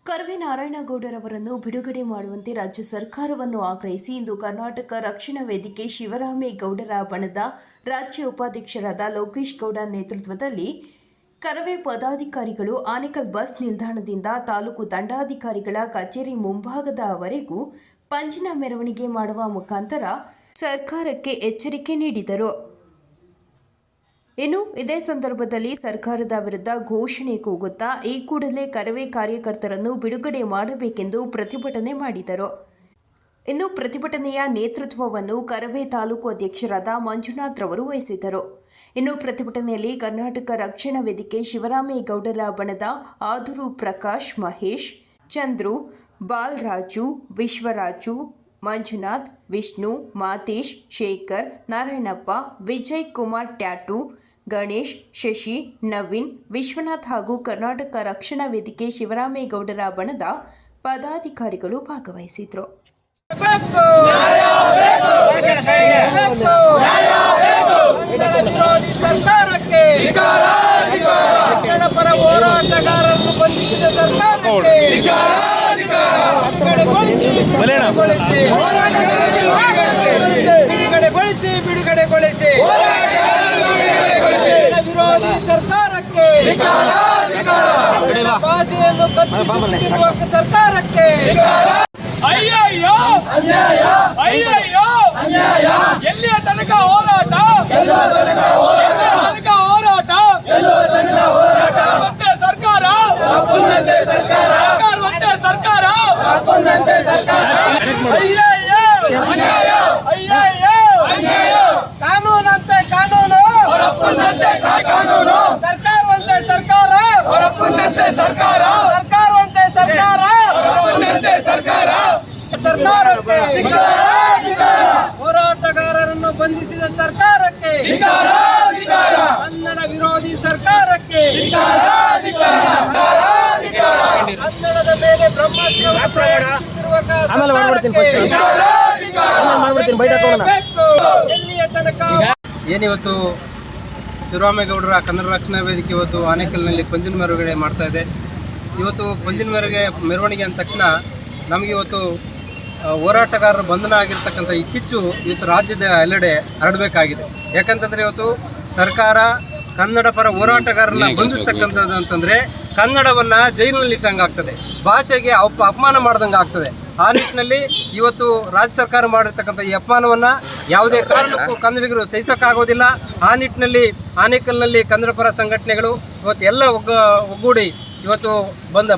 ಕರ್ವೆ ನಾರಾಯಣಗೌಡರವರನ್ನು ಬಿಡುಗಡೆ ಮಾಡುವಂತೆ ರಾಜ್ಯ ಸರ್ಕಾರವನ್ನು ಆಗ್ರಹಿಸಿ ಇಂದು ಕರ್ನಾಟಕ ರಕ್ಷಣಾ ವೇದಿಕೆ ಶಿವರಾಮೇಗೌಡರ ಬಣದ ರಾಜ್ಯ ಉಪಾಧ್ಯಕ್ಷರಾದ ಲೋಕೇಶ್ ಗೌಡ ನೇತೃತ್ವದಲ್ಲಿ ಕರವೇ ಪದಾಧಿಕಾರಿಗಳು ಆನೇಕಲ್ ಬಸ್ ನಿಲ್ದಾಣದಿಂದ ತಾಲೂಕು ದಂಡಾಧಿಕಾರಿಗಳ ಕಚೇರಿ ಮುಂಭಾಗದವರೆಗೂ ಪಂಜಿನ ಮೆರವಣಿಗೆ ಮಾಡುವ ಮುಖಾಂತರ ಸರ್ಕಾರಕ್ಕೆ ಎಚ್ಚರಿಕೆ ನೀಡಿದರು. ಇನ್ನು ಇದೇ ಸಂದರ್ಭದಲ್ಲಿ ಸರ್ಕಾರದ ವಿರುದ್ಧ ಘೋಷಣೆ ಕೂಗುತ್ತಾ ಈ ಕೂಡಲೇ ಕರವೇ ಕಾರ್ಯಕರ್ತರನ್ನು ಬಿಡುಗಡೆ ಮಾಡಬೇಕೆಂದು ಪ್ರತಿಭಟನೆ ಮಾಡಿದರು. ಇನ್ನು ಪ್ರತಿಭಟನೆಯ ನೇತೃತ್ವವನ್ನು ಕರವೇ ತಾಲೂಕು ಅಧ್ಯಕ್ಷರಾದ ಮಂಜುನಾಥ್ ರವರು ವಹಿಸಿದ್ದರು. ಇನ್ನು ಪ್ರತಿಭಟನೆಯಲ್ಲಿ ಕರ್ನಾಟಕ ರಕ್ಷಣಾ ವೇದಿಕೆ ಶಿವರಾಮೇಗೌಡರ ಬಣದ ಆದೂರು ಪ್ರಕಾಶ್, ಮಹೇಶ್, ಚಂದ್ರು, ಬಾಲರಾಜು, ವಿಶ್ವರಾಜು, ಮಂಜುನಾಥ್, ವಿಷ್ಣು, ಮಾತೇಶ್, ಶೇಖರ್, ನಾರಾಯಣಪ್ಪ, ವಿಜಯ್ ಕುಮಾರ್ ಟ್ಯಾಟು, ಗಣೇಶ್, ಶಶಿ, ನವೀನ್, ವಿಶ್ವನಾಥ್ ಹಾಗೂ ಕರ್ನಾಟಕ ರಕ್ಷಣಾ ವೇದಿಕೆ ಶಿವರಾಮೇಗೌಡರ ಬಣದ ಪದಾಧಿಕಾರಿಗಳು ಭಾಗವಹಿಸಿದ್ರು. ಪರ ಹೋರಾಟಗಾರರನ್ನು ಬಂಧಿಸಿದ ಸರ್ಕಾರಕ್ಕೆ ಬಿಡುಗಡೆಗೊಳಿಸಿ ವಿರೋಧಿ ಸರ್ಕಾರಕ್ಕೆ ಭಾಷೆಯನ್ನು ಕಲ್ಪಿಸುತ್ತಿರುವ ಸರ್ಕಾರಕ್ಕೆ ಅಯ್ಯಯ್ಯೋ ಅಯ್ಯಯ್ಯೋ ಎಲ್ಲಿಯ ತನಕ ಹೋರಾಟ ಸರ್ಕಾರ ಕಾನೂನಂತೆ ಕಾನೂನು ಸರ್ಕಾರವಂತೆ ಸರ್ಕಾರ ಸರ್ಕಾರವಂತೆ ಸರ್ಕಾರ ಹೋರಾಟಗಾರರನ್ನು ಬಂಧಿಸಿದ ಸರ್ಕಾರಕ್ಕೆ ಕನ್ನಡ ವಿರೋಧಿ ಸರ್ಕಾರಕ್ಕೆ ಕನ್ನಡದ ಮೇಲೆ ಬ್ರಹ್ಮಾಸ್ತ್ರ ಏನಿವತ್ತು ಶಿವರಾಮೇಗೌಡರ ಕನ್ನಡ ರಕ್ಷಣಾ ವೇದಿಕೆ ಇವತ್ತು ಆನೇಕಲ್ನಲ್ಲಿ ಪಂಜಿನ ಮೆರವಣಿಗೆ ಮಾಡ್ತಾ ಇದೆ. ಇವತ್ತು ಪಂಜಿನ ಮೆರವಣಿಗೆ ಅಂದ ತಕ್ಷಣ ನಮಗೆ ಇವತ್ತು ಹೋರಾಟಗಾರರು ಬಂಧನ ಆಗಿರ್ತಕ್ಕಂಥ ಈ ಕಿಚ್ಚು ಇವತ್ತು ರಾಜ್ಯದ ಎಲ್ಲೆಡೆ ಹರಡಬೇಕಾಗಿದೆ. ಯಾಕಂತಂದರೆ ಇವತ್ತು ಸರ್ಕಾರ ಕನ್ನಡ ಪರ ಹೋರಾಟಗಾರರನ್ನ ಬಂಧಿಸ್ತಕ್ಕಂಥದ್ದು ಅಂತಂದರೆ ಕನ್ನಡವನ್ನು ಜೈಲಿನಲ್ಲಿ ಇಟ್ಟಂಗೆ ಆಗ್ತದೆ, ಭಾಷೆಗೆ ಅಪಮಾನ ಮಾಡ್ದಂಗೆ ಆಗ್ತದೆ. ಆ ನಿಟ್ಟಿನಲ್ಲಿ ಇವತ್ತು ರಾಜ್ಯ ಸರ್ಕಾರ ಮಾಡಿರ್ತಕ್ಕಂಥ ಈ ಅಪಮಾನವನ್ನು ಯಾವುದೇ ಕಾರಣಕ್ಕೂ ಕನ್ನಡಿಗರು ಸಹಿಸೋಕ್ಕಾಗೋದಿಲ್ಲ. ಆ ನಿಟ್ಟಿನಲ್ಲಿ ಆನೇಕಲ್ನಲ್ಲಿ ಕನ್ನಡ ಪರ ಸಂಘಟನೆಗಳು ಇವತ್ತು ಎಲ್ಲ ಒಗ್ಗೂಡಿ ಇವತ್ತು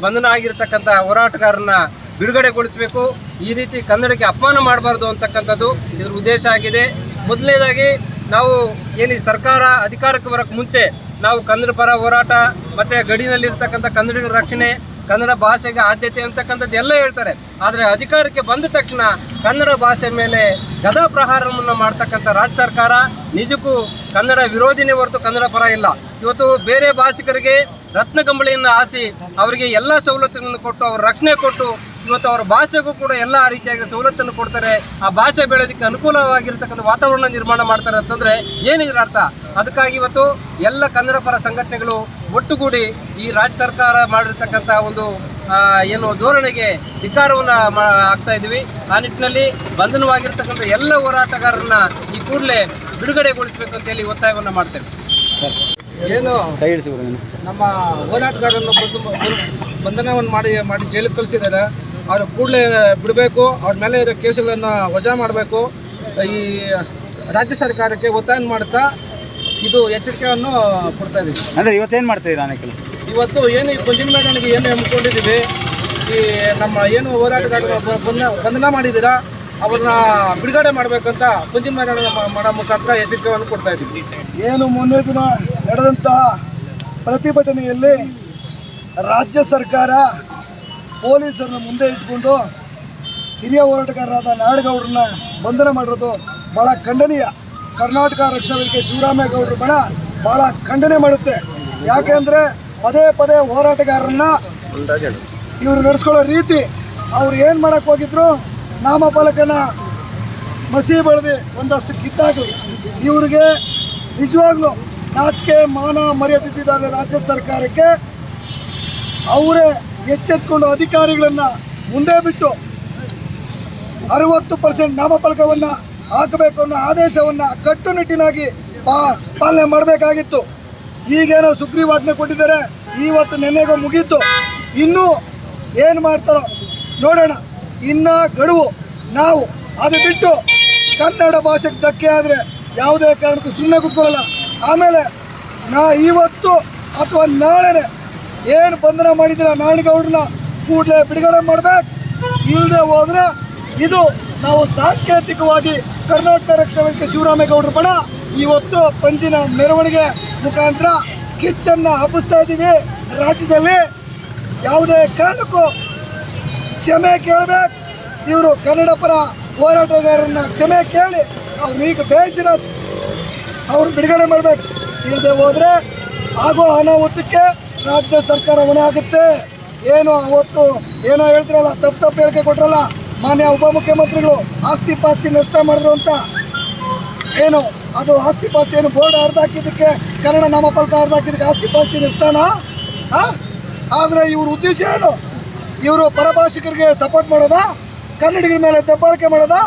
ಬಂಧನ ಆಗಿರ್ತಕ್ಕಂಥ ಹೋರಾಟಗಾರರನ್ನ ಬಿಡುಗಡೆಗೊಳಿಸಬೇಕು. ಈ ರೀತಿ ಕನ್ನಡಕ್ಕೆ ಅಪಮಾನ ಮಾಡಬಾರ್ದು ಅಂತಕ್ಕಂಥದ್ದು ಇದರ ಉದ್ದೇಶ ಆಗಿದೆ. ಮೊದಲನೇದಾಗಿ ನಾವು ಏನು ಸರ್ಕಾರ ಅಧಿಕಾರಕ್ಕೆ ಬರೋಕ್ಕೆ ಮುಂಚೆ ನಾವು ಕನ್ನಡ ಪರ ಹೋರಾಟ ಮತ್ತು ಗಡಿನಲ್ಲಿರ್ತಕ್ಕಂಥ ಕನ್ನಡಿಗರ ರಕ್ಷಣೆ, ಕನ್ನಡ ಭಾಷೆಗೆ ಆದ್ಯತೆ ಅಂತಕ್ಕಂಥದ್ದು ಎಲ್ಲ ಹೇಳ್ತಾರೆ. ಆದರೆ ಅಧಿಕಾರಕ್ಕೆ ಬಂದ ತಕ್ಷಣ ಕನ್ನಡ ಭಾಷೆ ಮೇಲೆ ಗದಾ ಪ್ರಹಾರವನ್ನು ಮಾಡ್ತಕ್ಕಂಥ ರಾಜ್ಯ ಸರ್ಕಾರ ನಿಜಕ್ಕೂ ಕನ್ನಡ ವಿರೋಧಿನೇ ಹೊರತು ಕನ್ನಡ ಪರ ಇಲ್ಲ. ಇವತ್ತು ಬೇರೆ ಭಾಷಿಕರಿಗೆ ರತ್ನಗಂಬಳಿಯನ್ನು ಹಾಸಿ ಅವರಿಗೆ ಎಲ್ಲ ಸವಲತ್ತುಗಳನ್ನು ಕೊಟ್ಟು ಅವ್ರ ರಕ್ಷಣೆ ಕೊಟ್ಟು ಇವತ್ತು ಅವರ ಭಾಷೆಗೂ ಕೂಡ ಎಲ್ಲ ರೀತಿಯಾಗಿ ಸವಲತ್ತನ್ನು ಕೊಡ್ತಾರೆ. ಆ ಭಾಷೆ ಬೆಳೆಯೋದಕ್ಕೆ ಅನುಕೂಲವಾಗಿರ್ತಕ್ಕಂಥ ವಾತಾವರಣ ನಿರ್ಮಾಣ ಮಾಡ್ತಾರೆ ಅಂತಂದರೆ ಏನಿದ್ರ ಅರ್ಥ? ಅದಕ್ಕಾಗಿ ಇವತ್ತು ಎಲ್ಲ ಕನ್ನಡ ಪರ ಸಂಘಟನೆಗಳು ಒಟ್ಟುಗೂಡಿ ಈ ರಾಜ್ಯ ಸರ್ಕಾರ ಮಾಡಿರ್ತಕ್ಕಂಥ ಒಂದು ಏನು ಧೋರಣೆಗೆ ಧಿಕ್ಕಾರವನ್ನು ಆಗ್ತಾ ಇದ್ದೀವಿ. ಆ ನಿಟ್ಟಿನಲ್ಲಿ ಬಂಧನವಾಗಿರ್ತಕ್ಕಂಥ ಎಲ್ಲ ಹೋರಾಟಗಾರರನ್ನ ಈ ಕೂಡಲೇ ಬಿಡುಗಡೆಗೊಳಿಸಬೇಕು ಅಂತೇಳಿ ಒತ್ತಾಯವನ್ನು ಮಾಡ್ತೇವೆ. ಏನು ನಮ್ಮ ಹೋರಾಟಗಾರರನ್ನು ಬಂಧನವನ್ನು ಮಾಡಿ ಜೈಲಿಗೆ ಕಳಿಸಿದ್ದಾರೆ, ಅವರು ಕೂಡಲೇ ಬಿಡಬೇಕು, ಅವ್ರ ಮೇಲೆ ಇರೋ ಕೇಸುಗಳನ್ನು ವಜಾ ಮಾಡಬೇಕು. ಈ ರಾಜ್ಯ ಸರ್ಕಾರಕ್ಕೆ ಒತ್ತಾಯ ಮಾಡುತ್ತಾ ಇದು ಎಚ್ಚರಿಕೆಯನ್ನು ಕೊಡ್ತಾ ಇದ್ದೀವಿ. ಅಂದರೆ ಇವತ್ತೇನು ಮಾಡ್ತಾಯಿದ್ದೀವಿ? ಆನೇಕಲ್ ಇವತ್ತು ಏನು ಈ ಪಂಜಿನ ಮೆರವಣಿಗೆ ಏನು ಹಮ್ಮಿಕೊಂಡಿದ್ದೀವಿ, ಈ ನಮ್ಮ ಏನು ಹೋರಾಟಗಾರರು ಬಂಧನ ಮಾಡಿದ್ದೀರಾ ಅವ್ರನ್ನ ಬಿಡುಗಡೆ ಮಾಡಬೇಕಂತ ಪಂಜಿನ ಮೆರವಣಿಗೆ ಮಾಡೋ ಮುಖಾಂತರ ಎಚ್ಚರಿಕೆಯನ್ನು ಕೊಡ್ತಾ ಇದ್ದೀವಿ. ಏನು ಮೊನ್ನೆ ದಿನ ನಡೆದಂತಹ ಪ್ರತಿಭಟನೆಯಲ್ಲಿ ರಾಜ್ಯ ಸರ್ಕಾರ ಪೊಲೀಸರನ್ನು ಮುಂದೆ ಇಟ್ಕೊಂಡು ಹಿರಿಯ ಹೋರಾಟಗಾರರಾದ ನಾಡಗೌಡರನ್ನ ಬಂಧನ ಮಾಡಿರೋದು ಭಾಳ ಖಂಡನೀಯ. ಕರ್ನಾಟಕ ರಕ್ಷಣಾ ವೇದಿಕೆ ಶಿವರಾಮೇಗೌಡರ ಬಣ ಭಾಳ ಖಂಡನೆ ಮಾಡುತ್ತೆ. ಯಾಕೆಂದರೆ ಪದೇ ಪದೇ ಹೋರಾಟಗಾರರನ್ನ ಇವರು ನಡೆಸ್ಕೊಳ್ಳೋ ರೀತಿ, ಅವ್ರು ಏನು ಮಾಡೋಕ್ಕೆ ಹೋಗಿದ್ರು ನಾಮಫಲಕನ ಮಸಿ ಬೆಳೆದು ಒಂದಷ್ಟು ಕಿತ್ತಾಗಲಿ. ಇವರಿಗೆ ನಿಜವಾಗ್ಲೂ ನಾಚಿಕೆ ಮಾನ ಮರ್ಯಾದಿದ್ದಾಗ ರಾಜ್ಯ ಸರ್ಕಾರಕ್ಕೆ ಅವರೇ ಎಚ್ಚೆತ್ಕೊಂಡು ಅಧಿಕಾರಿಗಳನ್ನು ಮುಂದೆ ಬಿಟ್ಟು 60% ನಾಮಫಲಕವನ್ನು ಹಾಕಬೇಕು ಅನ್ನೋ ಆದೇಶವನ್ನು ಕಟ್ಟುನಿಟ್ಟಿನಾಗಿ ಪಾಲನೆ ಮಾಡಬೇಕಾಗಿತ್ತು. ಈಗೇನೋ ಸುಗ್ರೀವಾಜ್ಞೆ ಕೊಟ್ಟಿದ್ದಾರೆ, ಇವತ್ತು ನೆನ್ನೆಗೂ ಮುಗೀತು. ಇನ್ನೂ ಏನು ಮಾಡ್ತಾರೋ ನೋಡೋಣ. ಇನ್ನು ಗಡುವು ನಾವು ಅದು ಬಿಟ್ಟು ಕನ್ನಡ ಭಾಷೆಗೆ ಧಕ್ಕೆ ಆದರೆ ಯಾವುದೇ ಕಾರಣಕ್ಕೂ ಸುಮ್ಮನೆ ಕೂತ್ಕೊಳ್ಳಲ್ಲ. ಆಮೇಲೆ ಇವತ್ತು ಅಥವಾ ನಾಳೆನೇ ಏನು ಬಂಧನ ಮಾಡಿದ್ರೆ ನಾರಾಯಣಗೌಡರನ್ನ ಕೂಡಲೇ ಬಿಡುಗಡೆ ಮಾಡಬೇಕು. ಇಲ್ಲದೆ ಹೋದರೆ ಇದು ನಾವು ಸಾಂಕೇತಿಕವಾಗಿ ಕರ್ನಾಟಕ ರಕ್ಷಣಾ ವೇದಿಕೆ ಶಿವರಾಮೇಗೌಡರ ಬಣ ಇವತ್ತು ಪಂಜಿನ ಮೆರವಣಿಗೆ ಮುಖಾಂತರ ಕಿಚ್ಚನ್ನು ಹಬ್ಬಿಸ್ತಾ ಇದ್ದೀವಿ. ರಾಜ್ಯದಲ್ಲಿ ಯಾವುದೇ ಕಾರಣಕ್ಕೂ ಕ್ಷಮೆ ಕೇಳಬೇಕು. ಇವರು ಕನ್ನಡ ಪರ ಹೋರಾಟಗಾರರನ್ನ ಕ್ಷಮೆ ಕೇಳಿ ಅವ್ರನ್ನ ಈಗ ಬೇಯಿಸಿರೋ ಅವ್ರು ಬಿಡುಗಡೆ ಮಾಡಬೇಕು. ಇಲ್ಲದೆ ಹೋದರೆ ಆಗೋ ಅನಾಹುತಕ್ಕೆ ರಾಜ್ಯ ಸರ್ಕಾರ ಹೊಣೆ ಆಗುತ್ತೆ. ಏನು ಅವತ್ತು ಏನೋ ಹೇಳ್ತಿರಲ್ಲ, ತಪ್ಪು ಹೇಳಿಕೆ ಕೊಟ್ರಲ್ಲ ಮಾನ್ಯ ಉಪಮುಖ್ಯಮಂತ್ರಿಗಳು, ಆಸ್ತಿ ಪಾಸ್ತಿ ನಷ್ಟ ಮಾಡಿದ್ರು ಅಂತ. ಏನು ಅದು ಆಸ್ತಿ ಪಾಸ್ತಿ ಏನು ಬೋರ್ಡ್ ಅರ್ಧ ಹಾಕಿದ್ದಕ್ಕೆ, ಕನ್ನಡ ನಾಮಫಲಕ ಅರ್ಧ ಹಾಕಿದ್ದಕ್ಕೆ ಆಸ್ತಿ ಪಾಸ್ತಿ ನಷ್ಟನಾ? ಆದರೆ ಇವ್ರ ಉದ್ದೇಶ ಏನು? ಇವರು ಪರಭಾಷಿಕರಿಗೆ ಸಪೋರ್ಟ್ ಮಾಡೋದಾ? ಕನ್ನಡಿಗರ ಮೇಲೆ ದಬ್ಬಾಳಿಕೆ ಮಾಡೋದಾ?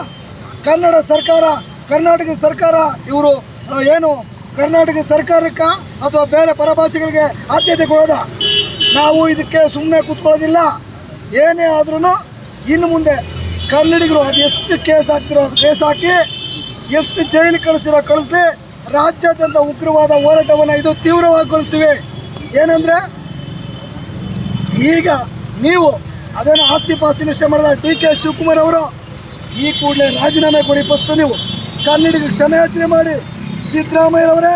ಕನ್ನಡ ಸರ್ಕಾರ, ಕರ್ನಾಟಕ ಸರ್ಕಾರ ಇವರು ಏನು ಕರ್ನಾಟಕ ಸರ್ಕಾರಕ್ಕೆ ಅಥವಾ ಬೇರೆ ಪರಭಾಷೆಗಳಿಗೆ ಆದ್ಯತೆ ಕೊಡೋದಾ? ನಾವು ಇದಕ್ಕೆ ಸುಮ್ಮನೆ ಕೂತ್ಕೊಳ್ಳೋದಿಲ್ಲ. ಏನೇ ಆದ್ರೂ ಇನ್ನು ಮುಂದೆ ಕನ್ನಡಿಗರು ಅದು ಎಷ್ಟು ಕೇಸ್ ಹಾಕ್ತಿರೋ ಕೇಸ್ ಹಾಕಿ, ಎಷ್ಟು ಜೈಲಿಗೆ ಕಳಿಸ್ಲಿ. ರಾಜ್ಯಾದ್ಯಂತ ಉಗ್ರವಾದ ಹೋರಾಟವನ್ನು ಇದು ತೀವ್ರವಾಗಿಗೊಳಿಸ್ತೀವಿ. ಏನಂದರೆ ಈಗ ನೀವು ಅದೇನೋ ಆಸ್ತಿ ಪಾಸ್ತಿ ನಷ್ಟ ಮಾಡಿದ DK ಶಿವಕುಮಾರ್ ಅವರು ಈ ಕೂಡಲೇ ರಾಜೀನಾಮೆ ಕೊಡಿ. ಫಸ್ಟು ನೀವು ಕನ್ನಡಿಗರಿಗೆ ಕ್ಷಮೆ ಯಾಚನೆ ಮಾಡಿ. ಸಿದ್ದರಾಮಯ್ಯನವರೇ,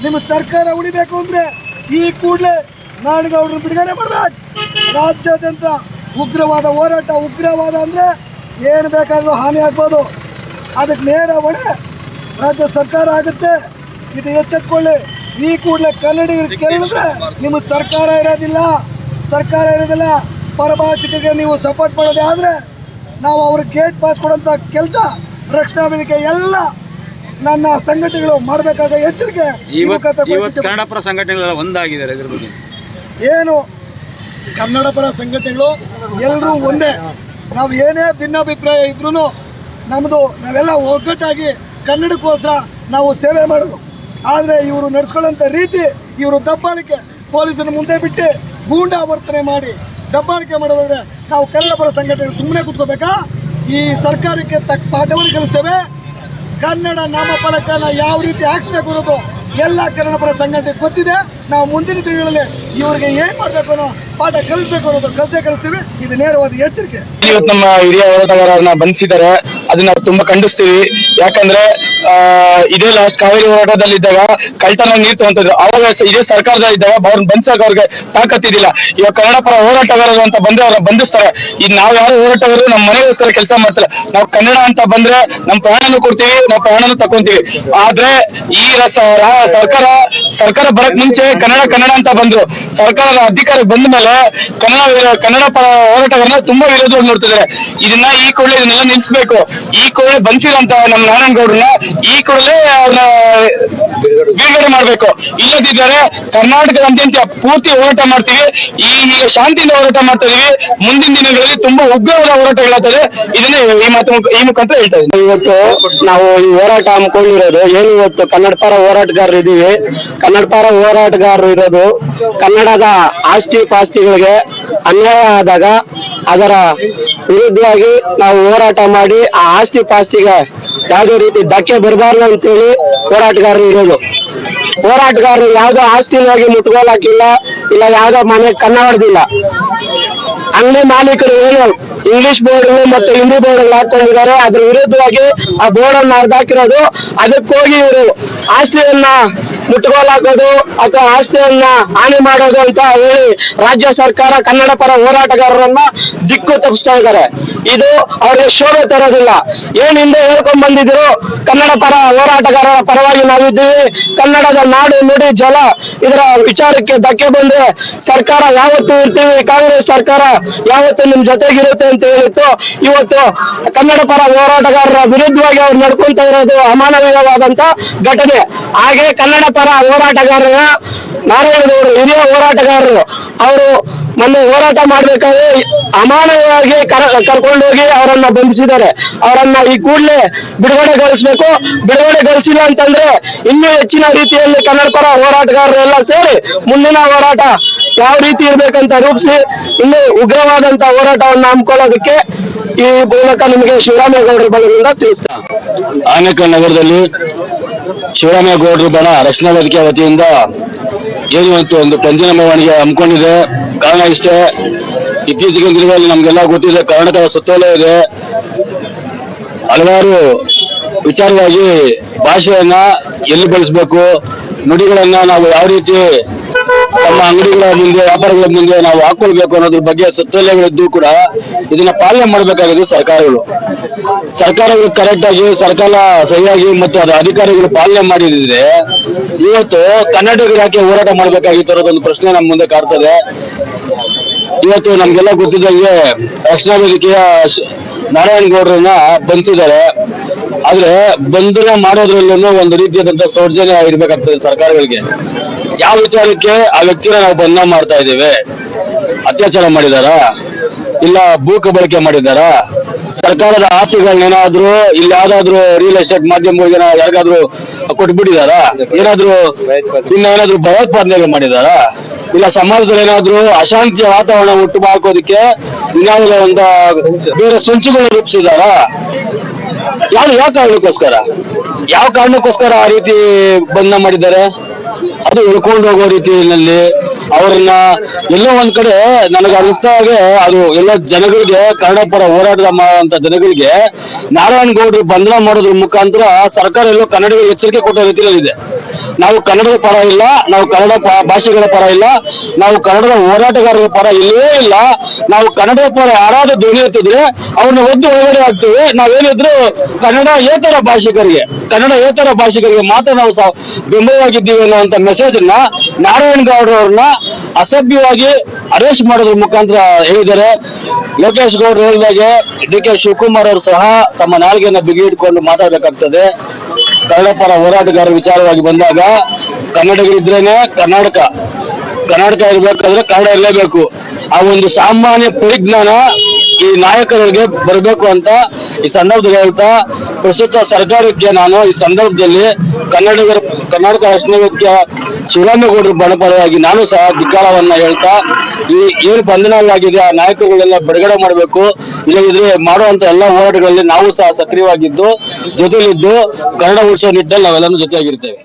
ನಿಮ್ಮ ಸರ್ಕಾರ ಉಳಿಬೇಕು ಅಂದರೆ ಈ ಕೂಡಲೇ ನಾರಾಯಣಗೌಡರನ್ನ ಬಿಡುಗಡೆ ಮಾಡಬೇಕು. ರಾಜ್ಯಾದ್ಯಂತ ಉಗ್ರವಾದ ಹೋರಾಟ, ಉಗ್ರವಾದ ಅಂದರೆ ಏನು ಬೇಕಾದರೂ ಹಾನಿ ಆಗ್ಬೋದು, ಅದಕ್ಕೆ ನೇರ ಹೊಣೆ ರಾಜ್ಯ ಸರ್ಕಾರ ಆಗುತ್ತೆ. ಇದು ಎಚ್ಚೆತ್ಕೊಳ್ಳಿ. ಈ ಕೂಡಲೇ ಕನ್ನಡಿಗರು ಕೇಳಿದ್ರೆ ನಿಮ್ಮ ಸರ್ಕಾರ ಇರೋದಿಲ್ಲ. ಪರಭಾಷಿಕರಿಗೆ ನೀವು ಸಪೋರ್ಟ್ ಮಾಡೋದೇ ಆದರೆ ನಾವು ಅವ್ರಿಗೆ ಗೇಟ್ ಪಾಸ್ ಕೊಡೋಂಥ ಕೆಲಸ ರಕ್ಷಣಾ ವೇದಿಕೆ ಎಲ್ಲ ನನ್ನ ಸಂಘಟನೆಗಳು ಮಾಡಬೇಕಾದ ಎಚ್ಚರಿಕೆ. ಕನ್ನಡ ಪರ ಸಂಘಟನೆಗಳೆಲ್ಲ ಒಂದಾಗಿದ್ದಾರೆ. ಇದ್ರ ಬಗ್ಗೆ ಏನು ಕನ್ನಡ ಪರ ಸಂಘಟನೆಗಳು ಎಲ್ಲರೂ ಒಂದೇ. ನಾವು ಏನೇ ಭಿನ್ನಾಭಿಪ್ರಾಯ ಇದ್ರೂ ನಾವೆಲ್ಲ ಒಗ್ಗಟ್ಟಾಗಿ ಕನ್ನಡಕ್ಕೋಸ್ಕರ ನಾವು ಸೇವೆ ಮಾಡೋದು. ಆದರೆ ಇವರು ನಡೆಸ್ಕೊಳ್ಳೋಂಥ ರೀತಿ, ಇವರು ದಬ್ಬಾಳಿಕೆ, ಪೊಲೀಸರನ್ನು ಮುಂದೆ ಬಿಟ್ಟು ಗೂಂಡಾ ವರ್ತನೆ ಮಾಡಿ ದಬ್ಬಾಳಿಕೆ ಮಾಡೋದಾದ್ರೆ ನಾವು ಕನ್ನಡ ಪರ ಸಂಘಟನೆಗಳು ಸುಮ್ಮನೆ ಕೂತ್ಕೋಬೇಕಾ? ಈ ಸರ್ಕಾರಕ್ಕೆ ತಕ್ಕ ಪಾಠವನ್ನು ಕಲಿಸ್ತೇವೆ. ಕನ್ನಡ ನಾಮಫಲಕನ ಯಾವ ರೀತಿ ಹಾಕ್ಸ್ಬೇಕು ಅನ್ನೋದು ಎಲ್ಲ ಕನ್ನಡ ಪರ ಸಂಘಟನೆ ಗೊತ್ತಿದೆ. ನಾವು ಮುಂದಿನ ದಿನಗಳಲ್ಲಿ ಇವರಿಗೆ ಏನು ಮಾಡಬೇಕು ಅನ್ನೋ ಪಾಠ ಕಲಿಸ್ಬೇಕು ಅನ್ನೋದು ಕಲಿಸ್ತೀವಿ. ಇದು ನೇರವಾದ ಎಚ್ಚರಿಕೆ. ಇವತ್ತು ನಮ್ಮ ಹಿರಿಯ ಹೋರಾಟಗಾರರನ್ನ ಬಂಧಿಸಿದ್ದಾರೆ, ಅದನ್ನ ನಾವು ತುಂಬಾ ಖಂಡಿಸ್ತೀವಿ. ಯಾಕಂದ್ರೆ ಇದೇ ಕಾವೇರಿ ಹೋರಾಟದಲ್ಲಿದ್ದಾಗ ಕಳ್ತನ ನೀರು ತಗೊಂತಿದ್ರು, ಅವಾಗ ಇದೇ ಸರ್ಕಾರದಲ್ಲಿದ್ದಾಗ ಅವ್ರನ್ನ ಬಂಧಿಸಕ್ಕೆ ಅವ್ರಿಗೆ ತಾಕತ್ತಿದ್ದಿಲ್ಲ. ಇವಾಗ ಕನ್ನಡ ಪರ ಹೋರಾಟಗಾರರು ಅಂತ ಬಂದ್ರೆ ಅವ್ರನ್ನ ಬಂಧಿಸ್ತಾರೆ. ಈಗ ನಾವ್ ಯಾರು ಹೋರಾಟಗಾರರು ನಮ್ಮ ಮನೆಗೋಸ್ಕರ ಕೆಲಸ ಮಾಡ್ತಾರೆ. ನಾವು ಕನ್ನಡ ಅಂತ ಬಂದ್ರೆ ನಮ್ಮ ಪ್ರಾಣನೂ ಕೊಡ್ತೀವಿ, ನಾವು ಪ್ರಾಣನೂ ತಕೊಂತೀವಿ. ಆದ್ರೆ ಈ ಸರ್ಕಾರ ಬರಕ್ ಮುಂಚೆ ಕನ್ನಡ ಅಂತ ಬಂದ್ರು. ಸರ್ಕಾರದ ಅಧಿಕಾರಕ್ಕೆ ಬಂದ ಮೇಲೆ ಕನ್ನಡ ಪರ ಹೋರಾಟಗಾರನ ತುಂಬಾ ವಿರೋಧವಾಗಿ ನೋಡ್ತಿದ್ದಾರೆ. ಈ ಕೂಡಲೇ ಇದನ್ನೆಲ್ಲ ನಿಲ್ಸ್ಬೇಕು. ಈ ಕೂಡಲೇ ಬಂಧಿಸಿದಂತ ನಮ್ಮ ನಾರಾಯಣಗೌಡರನ್ನ ಈ ಕೂಡಲೇ ಅವ್ರನ್ನ ಬಿಡುಗಡೆ ಮಾಡ್ಬೇಕು. ಇಲ್ಲದಿದ್ದರೆ ಕರ್ನಾಟಕದಾದ್ಯಂತ ಪೂರ್ತಿ ಹೋರಾಟ ಮಾಡ್ತೀವಿ. ಈಗ ಶಾಂತಿಯಿಂದ ಹೋರಾಟ ಮಾಡ್ತಾ ಇದೀವಿ. ಮುಂದಿನ ದಿನಗಳಲ್ಲಿ ತುಂಬಾ ಉಗ್ರವಾದ ಹೋರಾಟಗಳಾಗ್ತದೆ. ಇದನ್ನೇ ಈ ಮುಖಾಂತರ ಹೇಳ್ತಾ ಇದ್ದೀನಿ. ಇವತ್ತು ನಾವು ಈ ಹೋರಾಟ ಹಮ್ಮಿಕೊಂಡಿರೋದು ಏನು, ಇವತ್ತು ಕನ್ನಡ ಪರ ಹೋರಾಟಗಾರರು ಇದೀವಿ. ಕನ್ನಡ ಪರ ಹೋರಾಟಗಾರರು ಇರೋದು ಕನ್ನಡದ ಆಸ್ತಿ ಪಾಸ್ತಿಗಳಿಗೆ ಅನ್ಯಾಯ ಆದಾಗ ಅದರ ವಿರುದ್ಧವಾಗಿ ನಾವು ಹೋರಾಟ ಮಾಡಿ ಆ ಆಸ್ತಿ ಪಾಸ್ತಿಗೆ ಯಾವುದೇ ರೀತಿ ಧಕ್ಕೆ ಬರಬಾರ್ದು ಅಂತೇಳಿ ಹೋರಾಟಗಾರರು ಇರೋದು. ಹೋರಾಟಗಾರರು ಯಾವ್ದೋ ಆಸ್ತಿನಾಗಿ ಮುಟ್ಕೊಳಕಿಲ್ಲ, ಇಲ್ಲ ಯಾವ್ದೋ ಮನೆ ಕನ್ನ ಹೊಡೆದಿಲ್ಲ. ಅಂಗಡಿ ಮಾಲೀಕರು ಏನು ಇಂಗ್ಲಿಷ್ ಬೋರ್ಡ್ ಮತ್ತು ಹಿಂದಿ ಬೋರ್ಡ್ ಹಾಕೊಂಡಿದ್ದಾರೆ, ಅದ್ರ ವಿರುದ್ಧವಾಗಿ ಆ ಬೋರ್ಡ್ ಅನ್ನು ಹರಿದಾಕಿರೋದು. ಅದಕ್ಕೋಗಿ ಇವರು ಆಸ್ತಿಯನ್ನ ಮುಟ್ಕೊಳಾಕೋದು ಅಥವಾ ಆಸ್ತಿಯನ್ನ ಹಾನಿ ಮಾಡೋದು ಅಂತ ಹೇಳಿ ರಾಜ್ಯ ಸರ್ಕಾರ ಕನ್ನಡ ಪರ ಹೋರಾಟಗಾರರನ್ನ ದಿಕ್ಕು ತಪ್ಪಿಸ್ತಾ ಇದ್ದಾರೆ. ಇದು ಅವ್ರಿಗೆ ಶೋಭೆ ತರೋದಿಲ್ಲ. ಏನ್ ಹಿಂದೆ ಹೇಳ್ಕೊಂಡ್ ಬಂದಿದ್ರು, ಕನ್ನಡ ಪರ ಹೋರಾಟಗಾರರ ಪರವಾಗಿ ನಾವಿದ್ದೀವಿ, ಕನ್ನಡದ ನಾಡು ನುಡಿ ಜಲ ಇದರ ವಿಚಾರಕ್ಕೆ ಧಕ್ಕೆ ಬಂದ್ರೆ ಸರ್ಕಾರ ಯಾವತ್ತೂ ಇರ್ತೀವಿ, ಕಾಂಗ್ರೆಸ್ ಸರ್ಕಾರ ಯಾವತ್ತೂ ನಿಮ್ ಜೊತೆಗಿರುತ್ತೆ ಅಂತ ಹೇಳಿತ್ತು. ಇವತ್ತು ಕನ್ನಡ ಪರ ಹೋರಾಟಗಾರರ ವಿರುದ್ಧವಾಗಿ ಅವ್ರು ನಡ್ಕೊಂತ ಇರೋದು ಅಮಾನವೀಯವಾದಂತ ಘಟನೆ. ಹಾಗೆ ಕನ್ನಡ ಪರ ಹೋರಾಟಗಾರರ ನಾರಾಯಣಗೌಡರು ಹಿರಿಯ ಹೋರಾಟಗಾರರು ಅವರು ಮೊನ್ನೆ ಹೋರಾಟ ಮಾಡ್ಬೇಕಾದ್ರೆ ಅಮಾನವವಾಗಿ ಕರ್ಕೊಂಡೋಗಿ ಅವರನ್ನ ಬಂಧಿಸಿದ್ದಾರೆ. ಅವರನ್ನ ಈ ಕೂಡಲೇ ಬಿಡುಗಡೆಗೊಳಿಸ್ಬೇಕು. ಬಿಡುಗಡೆಗೊಳಿಸಿಲ್ಲ ಅಂತಂದ್ರೆ ಇನ್ನೂ ಹೆಚ್ಚಿನ ರೀತಿಯಲ್ಲಿ ಕನ್ನಡ ಪರ ಹೋರಾಟಗಾರರೆಲ್ಲ ಸೇರಿ ಮುಂದಿನ ಹೋರಾಟ ಯಾವ ರೀತಿ ಇರ್ಬೇಕಂತ ರೂಪಿಸಿ ಇನ್ನೂ ಉಗ್ರವಾದಂತ ಹೋರಾಟವನ್ನು ಹಮ್ಮಿಕೊಳ್ಳೋದಕ್ಕೆ ಈ ಮೂಲಕ ನಿಮಗೆ ಶಿವರಾಮೇಗೌಡರ ಬಣದಿಂದ ತಿಳಿಸ್ತಾ. ಆನೇಕಲ್ ನಗರದಲ್ಲಿ ಶಿವರಾಮೇಗೌಡರ ಬಣ ರಕ್ಷಣಾ ವೇದಿಕೆ ವತಿಯಿಂದ ಏನು ಒಂದು ಪಂಜಿನ ಮೆರವಣಿಗೆ ಹಮ್ಮಿಕೊಂಡಿದೆ. ಕಾರಣ ಇಷ್ಟೇ, ಇತ್ತೀಚಿನ ದಿನಗಳಲ್ಲಿ ನಮ್ಗೆಲ್ಲ ಗೊತ್ತಿದೆ, ಕರ್ನಾಟಕದ ಸುತ್ತೋಲೆ ಇದೆ. ಹಲವಾರು ವಿಚಾರವಾಗಿ ಭಾಷೆಯನ್ನ ಎಲ್ಲಿ ಬಳಸಬೇಕು, ನುಡಿಗಳನ್ನ ನಾವು ಯಾವ ರೀತಿ ತಮ್ಮ ಅಂಗಡಿಗಳ ಮುಂದೆ, ವ್ಯಾಪಾರಗಳ ಮುಂದೆ ನಾವು ಹಾಕೊಳ್ಬೇಕು ಅನ್ನೋದ್ರ ಬಗ್ಗೆ ಸುತ್ತೋಲೆಗಳಿದ್ದು ಕೂಡ ಇದನ್ನ ಪಾಲನೆ ಮಾಡಬೇಕಾಗಿದೆ ಸರ್ಕಾರಗಳು ಕರೆಕ್ಟ್ ಆಗಿ, ಸರ್ಕಾರ ಸರಿಯಾಗಿ ಮತ್ತು ಅದರ ಅಧಿಕಾರಿಗಳು ಪಾಲನೆ ಮಾಡಿದ್ರೆ ಇವತ್ತು ಕನ್ನಡಿಗರು ಯಾಕೆ ಹೋರಾಟ ಮಾಡಬೇಕಾಗಿತ್ತು ಅನ್ನೋದೊಂದು ಪ್ರಶ್ನೆ ನಮ್ಮ ಮುಂದೆ ಕಾಡ್ತದೆ. ಇವತ್ತು ನಮ್ಗೆಲ್ಲ ಗೊತ್ತಿದ್ದಂಗೆ ರಕ್ಷಣಾ ವೇದಿಕೆಯ ನಾರಾಯಣಗೌಡರನ್ನ ಬಂಧಿಸಿದ್ದಾರೆ. ಆದ್ರೆ ಬಂಧನ ಮಾಡೋದ್ರಲ್ಲೂ ಒಂದು ರೀತಿಯಾದಂತಹ ಸೌಜನ್ಯ ಇರ್ಬೇಕಾಗ್ತದೆ ಸರ್ಕಾರಗಳಿಗೆ. ಯಾವ ವಿಚಾರಕ್ಕೆ ಆ ವ್ಯಕ್ತಿನ ನಾವು ಬಂಧನ ಮಾಡ್ತಾ ಇದ್ದೇವೆ? ಅತ್ಯಾಚಾರ ಮಾಡಿದಾರಾ, ಇಲ್ಲ ಭೂ ಕಬಳಿಕೆ ಮಾಡಿದಾರಾ, ಸರ್ಕಾರದ ಆಸ್ತಿಗಳನ್ನೇನಾದ್ರೂ ಇಲ್ಲಿ ಯಾವ್ದಾದ್ರು ರಿಯಲ್ ಎಸ್ಟೇಟ್ ಮಾಧ್ಯಮಗಳಿಗೆ ಯಾರಿಗಾದ್ರೂ ಕೊಟ್ಬಿಟ್ಟಿದಾರಾ, ಏನಾದ್ರು ಏನಾದ್ರೂ ಭಯೋತ್ಪಾದನೆ ಮಾಡಿದಾರಾ, ಇಲ್ಲ ಸಮಾಜದಲ್ಲಿ ಏನಾದ್ರೂ ಅಶಾಂತಿಯ ವಾತಾವರಣ ಹುಟ್ಟು ಹಾಕೋದಕ್ಕೆ ಇನ್ಯಾವುದೋ ಒಂದು ಬೇರೆ ಸಂಚುಗಳು ರೂಪಿಸಿದಾರಾ? ಯಾವ ಕಾರಣಕ್ಕೋಸ್ಕರ ಆ ರೀತಿ ಬಂಧನ ಮಾಡಿದ್ದಾರೆ? ಅದು ಉಳ್ಕೊಂಡು ಹೋಗೋ ರೀತಿಯಲ್ಲಿ ಅವರನ್ನ ಎಲ್ಲೋ ಒಂದ್ ಕಡೆ ನನಗೆ ಅನಿಸ್ತಾ ಹಾಗೆ ಅದು ಎಲ್ಲ ಜನಗಳಿಗೆ, ಕನ್ನಡ ಪರ ಹೋರಾಟ ಮಾಡುವಂತ ಜನಗಳಿಗೆ ನಾರಾಯಣಗೌಡರು ಬಂಧನ ಮಾಡೋದ್ರ ಮುಖಾಂತರ ಸರ್ಕಾರ ಎಲ್ಲೋ ಕನ್ನಡಿಗರಿಗೆ ಎಚ್ಚರಿಕೆ ಕೊಟ್ಟ ರೀತಿಯಲ್ಲಿದೆ. ನಾವು ಕನ್ನಡದ ಪರ ಇಲ್ಲ, ನಾವು ಕನ್ನಡ ಭಾಷೆಗಳ ಪರ ಇಲ್ಲ, ನಾವು ಕನ್ನಡದ ಹೋರಾಟಗಾರರ ಪರ ಇಲ್ಲವೇ ಇಲ್ಲ. ನಾವು ಕನ್ನಡದ ಪರ ಯಾರಾದ್ರೂ ಧ್ವನಿ ಎತ್ತಿದ್ರೆ ಅವ್ರನ್ನ ಒದ್ದು ಒಳಗಡೆ ಹಾಕ್ತೀವಿ. ನಾವೇನಿದ್ರು ಕನ್ನಡೇತರ ಭಾಷಿಕರಿಗೆ ಮಾತ್ರ ನಾವು ಬೆಂಬಲವಾಗಿದ್ದೀವಿ ಅನ್ನುವಂತ ಮೆಸೇಜ್ ಅನ್ನ ನಾರಾಯಣಗೌಡರವ್ರನ್ನ ಅಸಭ್ಯವಾಗಿ ಅರೆಸ್ಟ್ ಮಾಡೋದ್ರ ಮುಖಾಂತರ ಹೇಳಿದ್ದಾರೆ. ಲೋಕೇಶ್ ಗೌಡ್ರು ಹೇಳಿದಾಗೆ DK ಶಿವಕುಮಾರ್ ಅವರು ಸಹ ತಮ್ಮ ನಾಲ್ಗೆಯನ್ನ ಬಿಗಿ ಇಟ್ಕೊಂಡು ಮಾತಾಡಬೇಕಾಗ್ತದೆ. ಕನ್ನಡ ಪರ ಹೋರಾಟಗಾರರ ವಿಚಾರವಾಗಿ ಬಂದಾಗ ಕನ್ನಡಿಗರಿದ್ರೇನೆ ಕರ್ನಾಟಕ ಇರ್ಬೇಕಾದ್ರೆ ಕನ್ನಡ ಇರಲೇಬೇಕು. ಆ ಒಂದು ಸಾಮಾನ್ಯ ಪರಿಜ್ಞಾನ ಈ ನಾಯಕರಿಗೆ ಬರಬೇಕು ಅಂತ ಈ ಸಂದರ್ಭದಲ್ಲಿ ಹೇಳ್ತಾ, ಪ್ರಸ್ತುತ ಸರ್ಕಾರಕ್ಕೆ ನಾನು ಈ ಸಂದರ್ಭದಲ್ಲಿ ಕರ್ನಾಟಕ ರಕ್ಷಣಾ ವೇದಿಕೆಯ ಶಿವರಾಮೇಗೌಡರ ಬಣಪರವಾಗಿ ನಾನು ಸಹ ಧಿಕ್ಕಾರವನ್ನ ಹೇಳ್ತಾ, ಈ ಏನು ಬಂಧನಗಳಾಗಿದೆ ಆ ನಾಯಕರುಗಳೆಲ್ಲ ಬಿಡುಗಡೆ ಮಾಡಬೇಕು. ಇಲ್ಲದಿದ್ರೆ ಮಾಡುವಂತ ಎಲ್ಲಾ ಹೋರಾಟಗಳಲ್ಲಿ ನಾವು ಸಹ ಸಕ್ರಿಯವಾಗಿದ್ದು ಜೊತೆಲಿದ್ದು ಕನ್ನಡ ಉಳಿಸೋ ನಿಟ್ಟಿನಲ್ಲಿ ನಾವೆಲ್ಲರೂ ಜೊತೆಯಾಗಿರ್ತೇವೆ.